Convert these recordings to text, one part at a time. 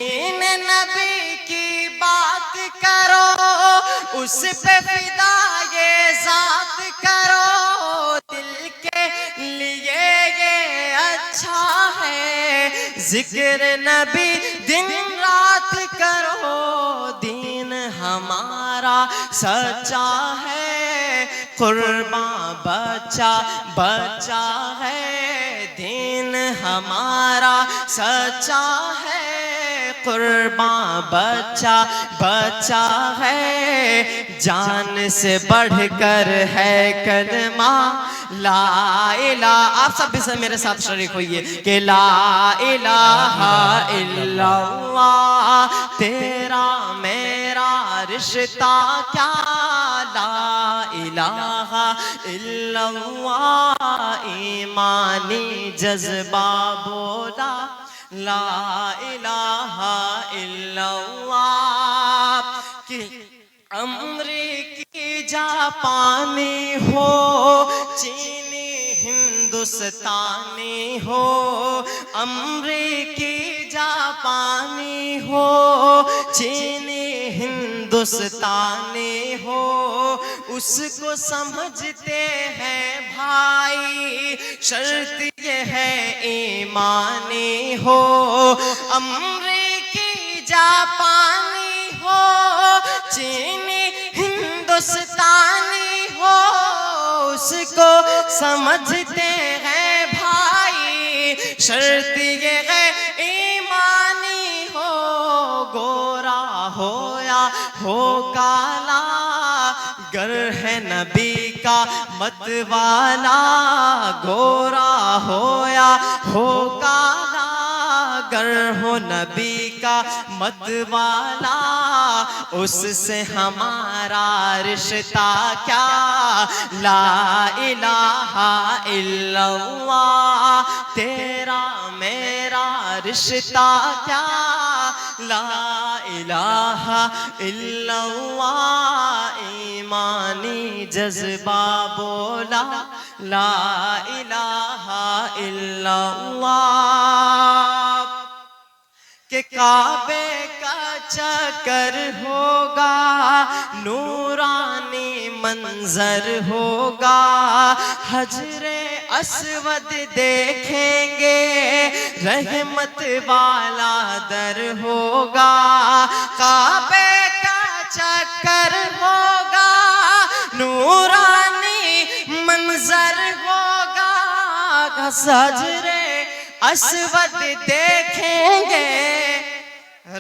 دین نبی کی بات کرو، اس پہ فدا یہ ذات کرو، دل کے لیے یہ اچھا ہے، ذکر نبی دن رات کرو، دین ہمارا سچا ہے، قرباں بچہ بچہ ہے، دین ہمارا سچا ہے، قرباں بچہ بچہ ہے، جان سے بڑھ کر ہے کلمہ لا الہ۔ آپ سب بھی میرے ساتھ شریک ہوئیے کہ لا الہ الا اللہ، تیرا میرا رشتہ کیا، لا الہ الا اللہ، ایمانی جذبہ بولا لا الہ الا اللہ، کہ امریکی جاپانی ہو، چینی ہندوستانی ہو، امریکی جاپانی ہو، چینی ہندوستانی ہو، اس کو سمجھتے ہیں بھائی، شرط یہ ہے ایمانی ہو، امریکی جاپانی ہو، چینی ہندوستانی ہو، اس کو سمجھتے ہیں بھائی، شرط یہ ہے ایمانی ہو، گورا ہو یا ہو کالا، گر ہے نبی کا مت والا، گورا ہو یا ہو کالا، گر ہو نبی کا مت والا، اس سے ہمارا رشتہ کیا، لا الہ الا اللہ، تیرا میرا رشتہ کیا، لا الہ الا اللہ، ایمانی جذبہ بولا لا الہ الا اللہ، کہ کعبے کا چکر ہوگا، نورانی منظر ہوگا، حجر اسود دیکھیں گے، رحمت والا در ہوگا، کعبے کا چکر ہوگا، نورانی منظر ہوگا، حجر اسود دیکھیں گے،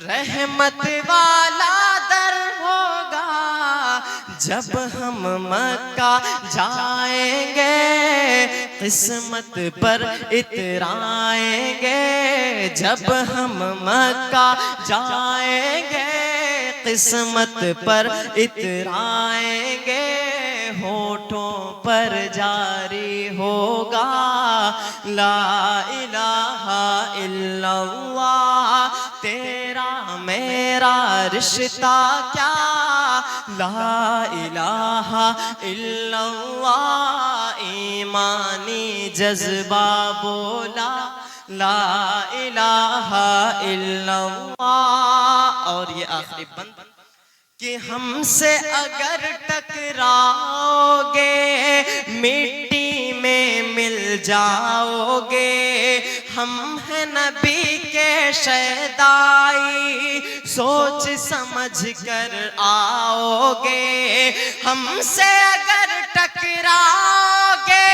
رحمت والا در ہوگا، جب ہم مکہ جائیں گے، قسمت پر اترائیں گے، جب ہم مکہ جائیں گے، قسمت پر اترائیں گے، ہونٹوں پر جاری ہوگا لا الہ الا اللہ، تیرا میرا رشتہ کیا، لا الہ الا اللہ، ایمانی جذبہ بولا لا الہ الا اللہ۔ اور یہ آخری بند، کہ ہم سے اگر ٹکراؤ گے، مٹی میں مل جاؤ گے، ہم ہیں نبی کے شیدائی، سوچ سمجھ کر آؤ گے، ہم سے اگر ٹکراؤ گے،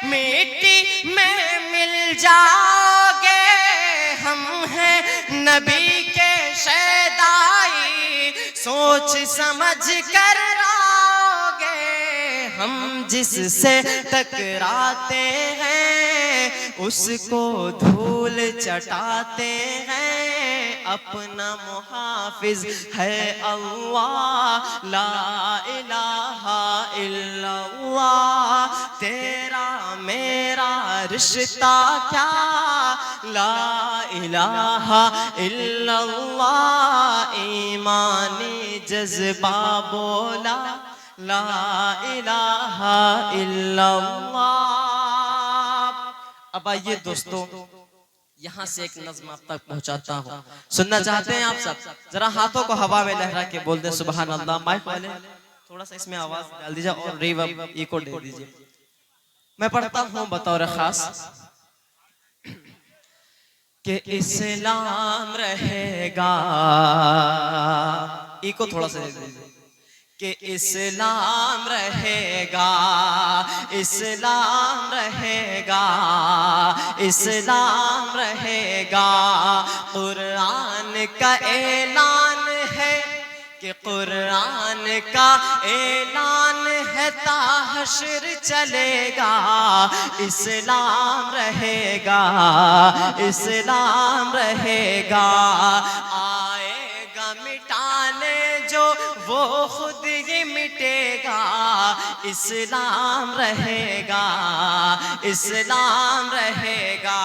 مٹی میں مل جاؤ گے، ہم ہیں نبی کے شیدائی، سوچ سمجھ کر آؤ گے، ہم جس سے ٹکراتے ہیں، اس کو دھول چٹاتے ہیں، اپنا محافظ ہے اللہ، لا الہ الا اللہ، تیرا میرا رشتہ کیا، لا الہ الا اللہ، ایمانی جذبہ بولا لا الہ الا اللہ۔ اب آئیے دوستو، یہاں سے ایک نظم آپ تک پہنچاتا ہوں، سننا چاہتے ہیں آپ سب؟ ذرا ہاتھوں کو ہوا میں لہرا کے بول دیں سبحان اللہ. مائک والے تھوڑا سا اس میں آواز ڈال دیجئے اور ریورب ایکو دے دیجئے. میں پڑھتا ہوں بطور خاص کہ اسلام رہے گا، ایکو تھوڑا سا دے دیجئے، کہ اسلام رہے گا، اسلام رہے گا، اسلام رہے گا. قرآن کا اعلان ہے کہ قرآن کا اعلان ہے تا حشر چلے گا. اسلام رہے گا، اسلام رہے گا. آئے گا مٹانے جو وہ خود ہی مٹے گا. اسلام رہے گا، اسلام رہے گا.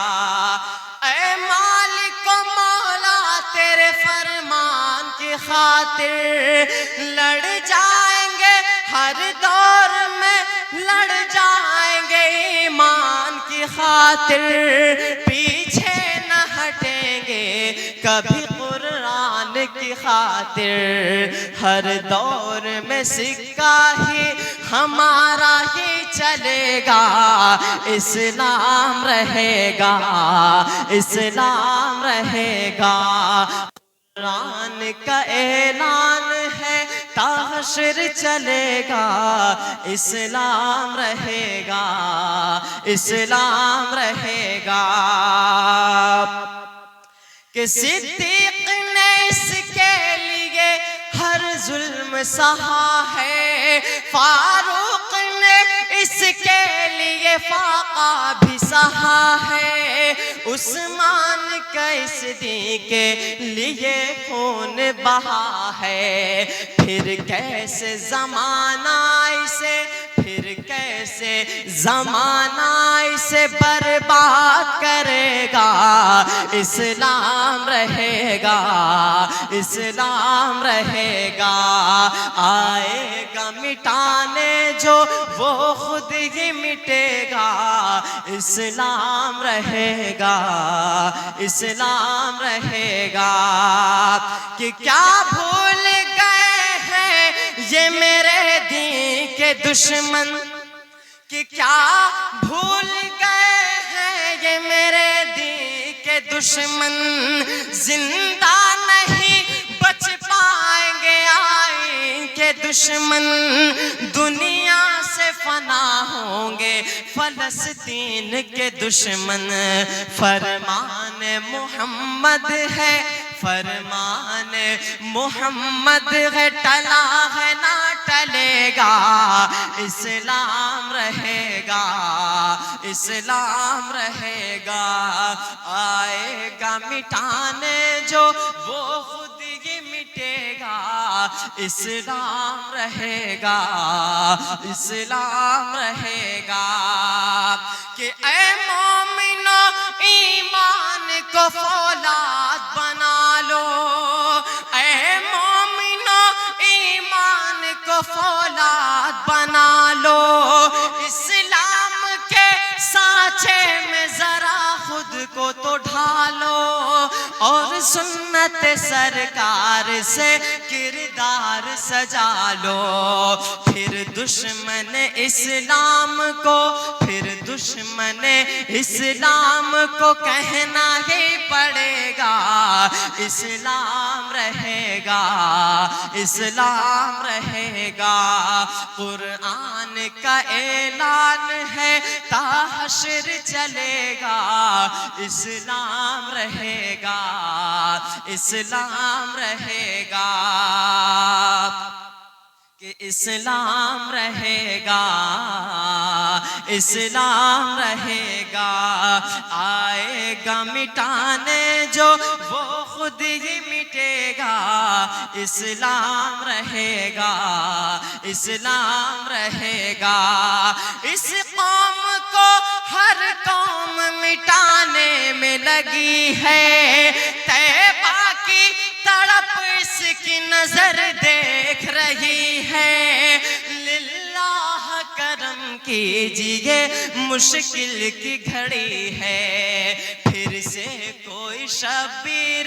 اے مالک و مولا تیرے فرمان کی خاطر لڑ جائیں گے، ہر دور میں لڑ جائیں گے. ایمان کی خاطر پیچھے نہ ہٹیں گے کبھی، قرآن کی خاطر ہر دور میں سکہ ہی ہمارا ہی چلے گا. اسلام رہے گا، اسلام رہے گا. قرآن کا اعلان ہے تا حشر چلے گا. اسلام رہے گا، اسلام رہے گا. کہ صدیق نے اس کے لیے ہر ظلم سہا ہے، فاروق نے اس کے لیے فاقہ بھی سہا ہے، عثمان کا اس دین کے لیے خون بہا ہے. پھر کیسے زمانہ اسے، پھر کیسے زمانہ اسے برباد کرے گا. اسلام رہے گا، اسلام رہے گا. آئے گا مٹانے جو وہ خود ہی مٹے گا. اسلام رہے گا، اسلام رہے گا. کہ کیا بھول گئے ہیں یہ میرے دین کے دشمن، کہ کیا بھول گئے ہیں یہ میرے دین کے دشمن. زندہ نہیں بچ پائیں گے آئین کے دشمن. دنیا سے فنا ہوں گے فلسطین کے دشمن. فرمان محمد ہے، فرمان محمد ہے، ٹلا ہے نہ ٹلے گا. اسلام رہے گا، اسلام رہے گا. آئے گا مٹانے جو وہ خود ہی مٹے گا. اسلام رہے گا، اسلام رہے گا. کہ اے مومنو ایمان کو فولاد بنا لو، اے مومنو ایمان کو فولاد بنا لو. اسلام کے سانچے میں ذرا خود کو تو ڈھالو، اور سنت سرکار سے کردار سجا لو. پھر دشمن اسلام کو، پھر دشمن اسلام کو کہنا ہی پڑے گا. اسلام رہے گا، اسلام رہے گا. قرآن کا اعلان ہے تا حشر چلے گا. اسلام رہے گا، اسلام رہے گا. کہ اسلام رہے گا، اسلام رہے گا. آئے گا مٹانے جو وہ خود ہی مٹے گا. اسلام رہے گا، اسلام رہے گا. اس قوم کو ہر قوم مٹانے میں لگی ہے. طیبہ کی تڑپ اس کی نظر دیکھ رہی ہے. للہ کرم کیجئے مشکل کی گھڑی ہے، پھر سے کوئی شبیر،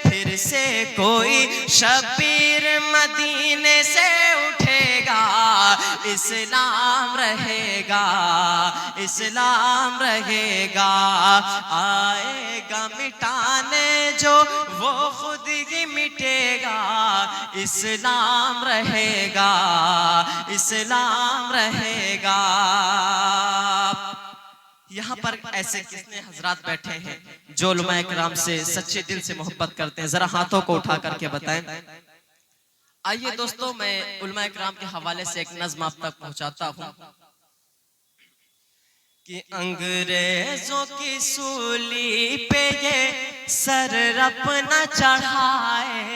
پھر سے کوئی شبیر مدینے سے اٹھے گا، اسلام رہے گا، اسلام رہے گا، آئے گا مٹانے جو وہ خود ہی مٹے گا، اسلام رہے گا، اسلام رہے گا۔ یہاں پر ایسے کتنے حضرات بیٹھے ہیں جو علماء اکرام سے سچے دل سے محبت کرتے ہیں، ذرا ہاتھوں کو اٹھا کر کے بتائیں۔ آئیے دوستو، میں علماء اکرام کے حوالے سے ایک نظم آپ تک پہنچاتا ہوں کہ انگریزوں کی سولی پہ یہ سر اپنا چڑھائے،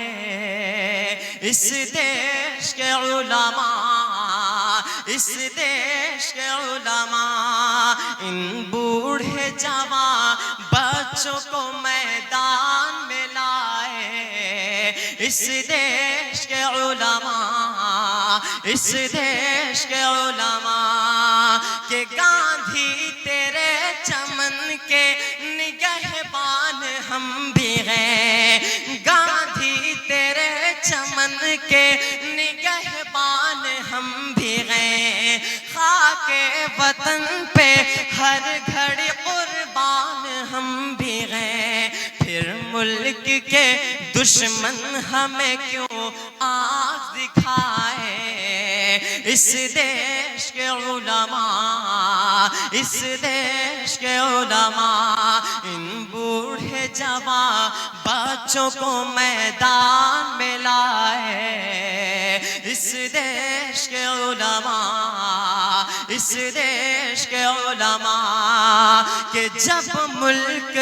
اس دیش کے علماء، اس دیش کے علماء، ان بوڑھے جوان بچوں کو میدان میں لائے، اس دیش کے علماء، اس دیش کے علماء، کہ گاندھی تیرے چمن کے نگہبان ہم بھی ہیں، گاندھی تیرے چمن کے نگہبان ہم بھی ہیں، خاک وطن پہ ہر گھڑی قربان ہم بھی ہیں، پھر ملک کے دشمن ہمیں کیوں آنکھ دکھائے، اس دیش کے علماء، اس دیش کے علماء، ان بوڑھے جوان بچوں کو میدان میں لائے، اس دیش کے علماء، اس دیش کے علماء، کہ جب ملک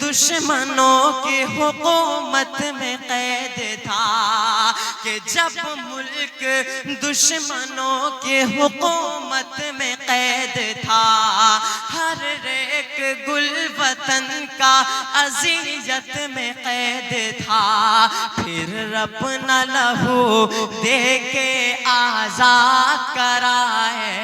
دشمنوں کی حکومت میں قید تھا، کہ جب ملک دشمنوں کی حکومت میں قید تھا، ہر ایک گل وطن کا اذیت میں قید تھا، پھر اپنا لہو دے کے آزاد کرائے،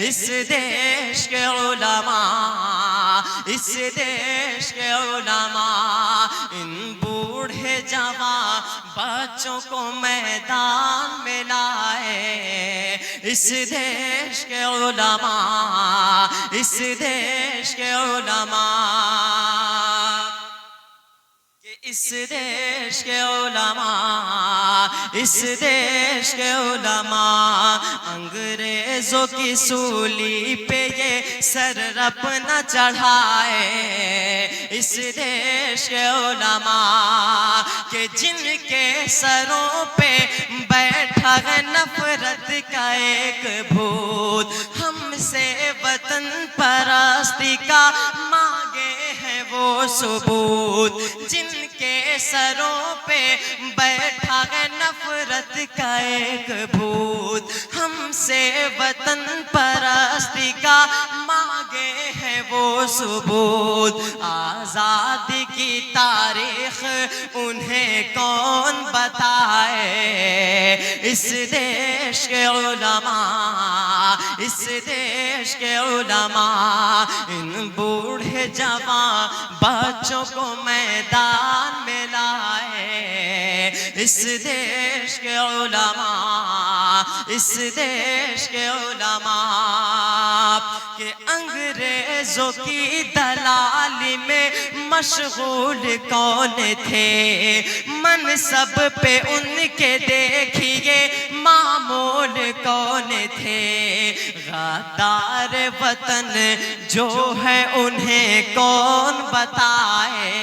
اس دیش کے علماء، اس دیش کے علماء، ان بوڑھے جوان بچوں کو میدان میں لائے، اس دیش کے علماء، اس دیش کے علماء، اس دیش کے علماء، اس دیش کے علماء، انگریزوں کی سولی پہ یہ سر اپنا چڑھائے، اس دیش کے علماء، کہ جن کے سروں پہ بیٹھا ہے نفرت کا ایک بھوت، ہم سے وطن پرستی کا مانگے ہیں وہ ثبوت، جن کے سروں پہ بیٹھا ہے نفرت کا ایک بھوت، ہم سے وطن پرستی کا مانگے ہیں وہ ثبوت، آزادی کی تاریخ انہیں کون بتائے، اس دیش کے علماء، اس دیش کے علماء، ان بوڑھے جوان بچوں کو میدان میں لائے، اس دیش کے علماء، اس دیش کے علماء، کہ انگریزوں کی دلالی میں مشغول کون تھے، منصب پہ ان کے دیکھیے معمول کون تھے، غدار وطن جو ہے انہیں کون بتائے،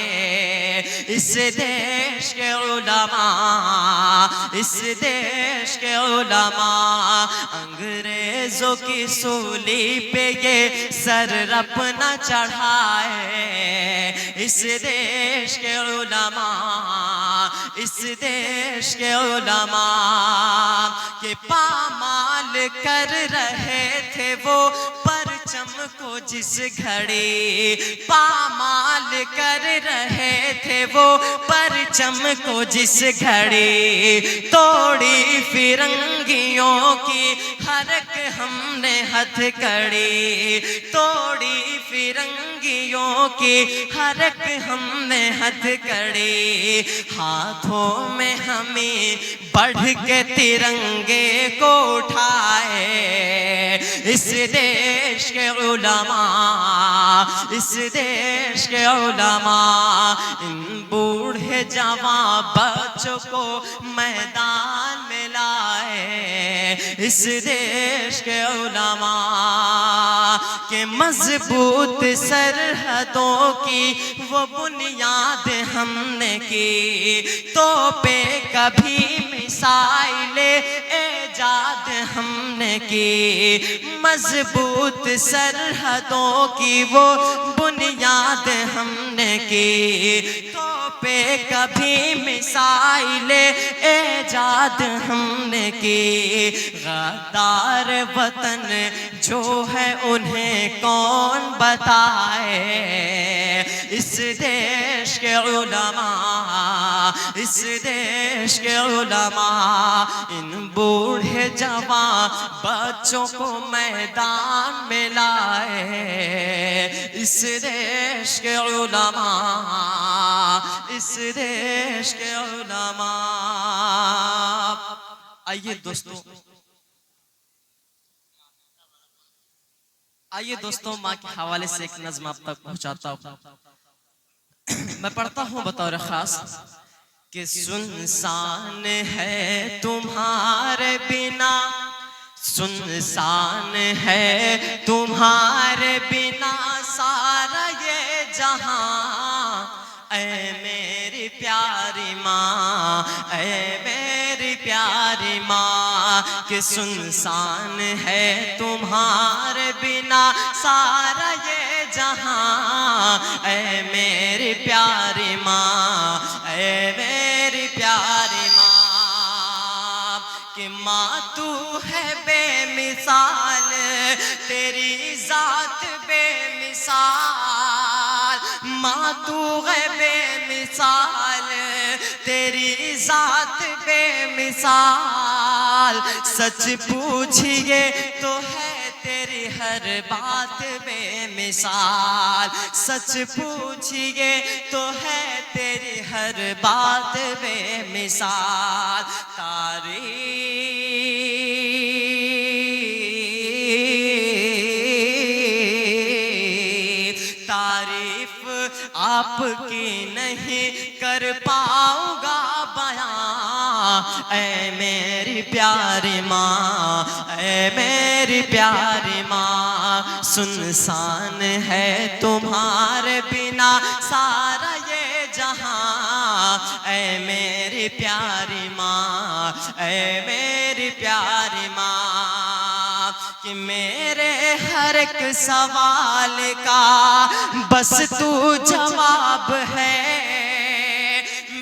اس دیش کے علماء، اس دیش کے علماء، انگریزوں کی سولی پہ یہ سر اپنا چڑھائے، اس دیش کے علماء، اس دیش کے علماء، کہ پامال کر رہے تھے وہ پرچم کو جس گھڑی، پامال کر رہے تھے وہ پرچم کو جس گھڑی، توڑی فرنگیوں کی ہر ایک ہم نے ہتھ کڑی توڑی فرنگیوں کی، ہر ایک ہم نے ہتھ کڑی، ہاتھوں میں ہمیں بڑھ کے ترنگے کو اٹھائے، اس دیش کے علماء، اس دیش کے علماء، ان بوڑھے جوان بچوں کو میدان میں لائے، اس دیش کے علماء کہ مضبوط سرحدوں کی وہ بنیاد ہم نے کی، توپے کبھی میزائل ایجاد ہم نے کی، مضبوط سرحدوں کی وہ بنیاد ہم نے کی، توپے کبھی میزائل ایجاد ہم نے کی، غدار وطن جو ہے انہیں کون بتائے، اس دیش کے علماء، اس دیش کے علماء، ان بوڑھے جوان بچوں کو میدان میں لائے، اس دیش کے علماء، اس دیش کے علماء۔ آئیے دوستوں ماں کے حوالے سے ایک نظم آپ تک پہنچاتا ہوں، میں پڑھتا ہوں بطور خاص کہ سنسان ہے تمہارے بنا، سنسان ہے تمہارے بنا سارا یہ جہاں، اے میری پیاری ماں، اے میری پیاری ماں، کہ سنسان ہے تمہارے بنا سارا یہ جہاں، اے میری پیاری ماں، اے میری پیاری ماں، کہ ماں تو ہے بے مثال، تیری ذات بے مثال، ماں تو ہے بے مثال، تیری ذات بے مثال، سچ پوچھئے تو ہے تیری ہر بات بے مثال، سچ پوچھئے تو ہے تیری ہر بات بے مثال، تعریف آپ کی نہیں کر پاؤں گا بیان، اے میری پیاری ماں، اے میری پیاری ماں، سنسان ہے تمہارے بنا سارا یہ جہاں، اے میری پیاری ماں، اے میری پیاری ماں، کہ میرے ہر ایک سوال کا بس تو جواب ہے،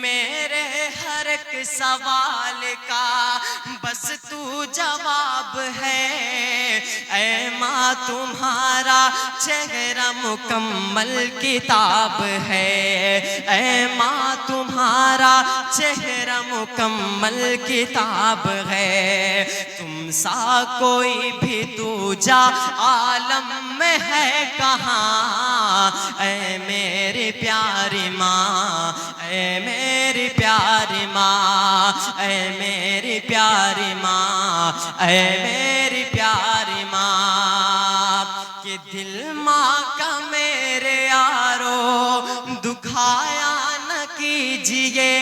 میرے ہر ایک سوال کا بس تو جواب ہے، اے ماں تمہارا چہرہ مکمل کتاب ہے، اے ماں تمہارا چہرہ مکمل کتاب ہے، تم سا کوئی بھی دوجا عالم میں ہے کہاں، اے میری پیاری ماں، اے میری پیاری ماں، اے میری پیاری ماں، اے میری پیاری ماں، کہ دل ماں کا میرے یارو دکھایا نہ کیجئے،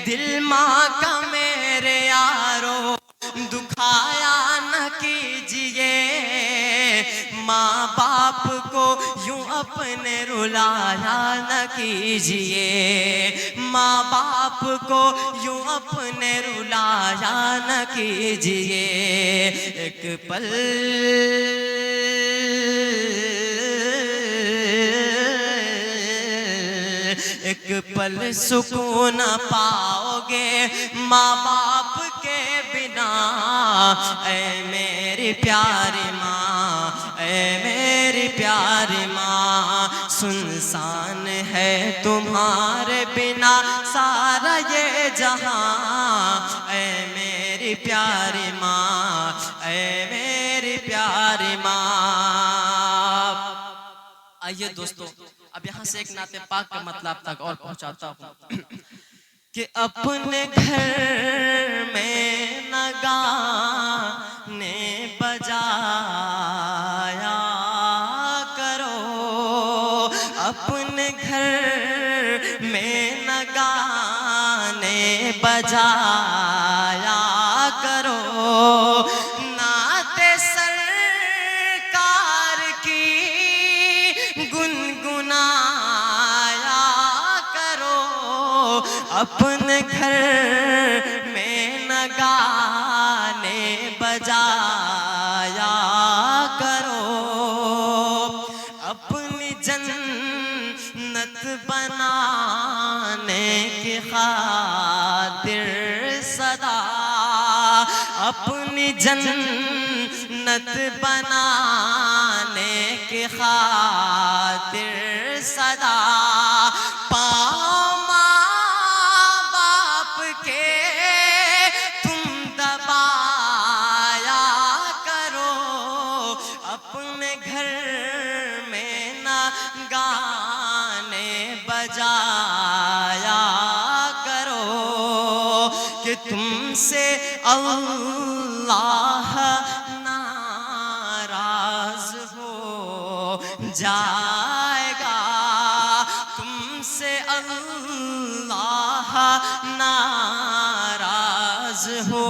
دل ماں کا میرے یارو دکھایا نہ کیجئے، ماں باپ کو یوں اپنے رلایا نہ کیجئے، ماں باپ کو یوں اپنے رلایا نہ کیجئے، ایک پل ایک پل سکون پاؤ گے ماں باپ کے بنا، اے میری پیاری ماں، اے میری پیاری ماں، سنسان ہے تمہارے بنا سارا یہ جہاں، اے میری پیاری ماں، اے میری پیاری ماں۔ آئیے دوستو، اب یہاں سے ایک نعت پاک کا مطلب تک اور پہنچاتا ہوں کہ اپنے گھر میں نہ گانے بجایا کرو، اپنے گھر میں نہ گانے بجایا کرو، نعت سرکار کی گنگنایا کرو، اپنے گھر میں نہ گانے بجایا کرو، اپنی جنت بنانے کی خاطر سدا، اپنی جنت بنانے کی خاطر سدا، پاؤں ماں باپ کے تم دبایا کرو، اپنے گھر میں نہ گانے بجایا کرو، کہ تم سے اللہ ناراض ہو جائے گا، تم سے اللہ ناراض ہو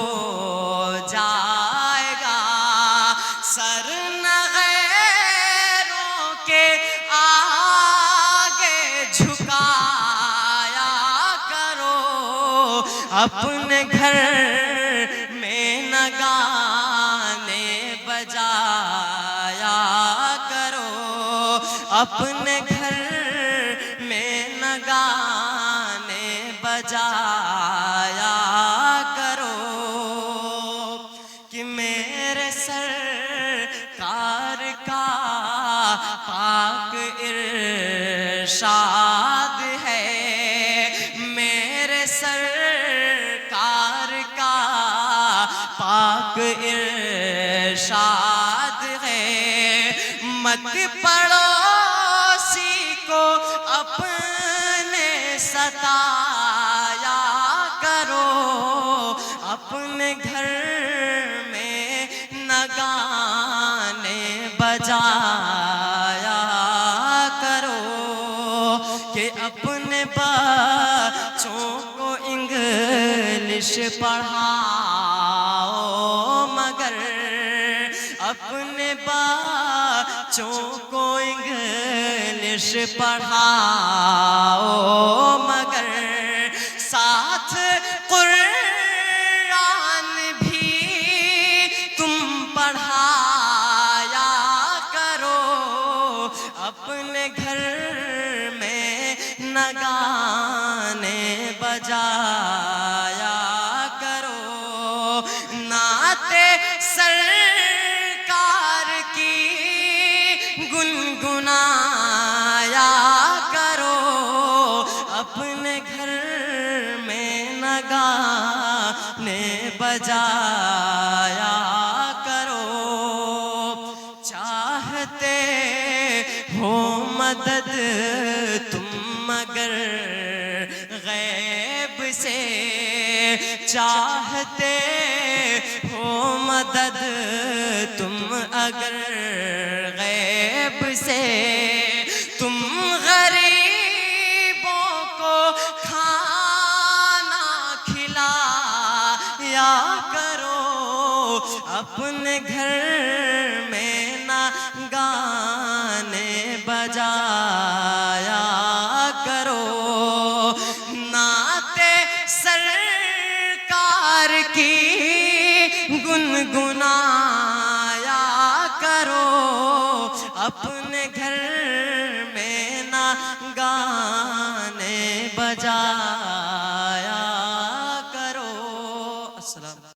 جائے گا، سر نہ غیروں کے آگے جھکایا کرو، اپنے گھر میں نہ گانے بجایا کرو، اپنے گھر میں نہ گانے بجایا کرو، کہ میرے سرکار کا پاک ارشاد ہے، میرے سرکار کا پاک ارشاد ہے، مت پڑوسی کو اپنے ستایا کرو، اپنے گھر میں نہ گانے بجایا کرو، کہ اپنے بچوں کو انگلش پڑھاؤ، مگر اپنے بچوں کو انگلش پڑھاؤ، مگر ساتھ قرآن بھی تم پڑھایا کرو، اپنے گھر میں نہ گانے بجایا کرو، نعت سرکار کی گنگنایا کرو، اپنے گھر میں نہ گانے بجایا کرو، چاہتے ہو مدد تم مگر غیب سے، چاہتے ہو مدد تم اگر غیب سے، تم غریبوں کو کھانا کھلایا کرو، اپنے گھر میں نہ گانے بجایا کرو، نعت سرکار کی گنگنایا کرو، اپنے گھر میں نہ گانے بجایا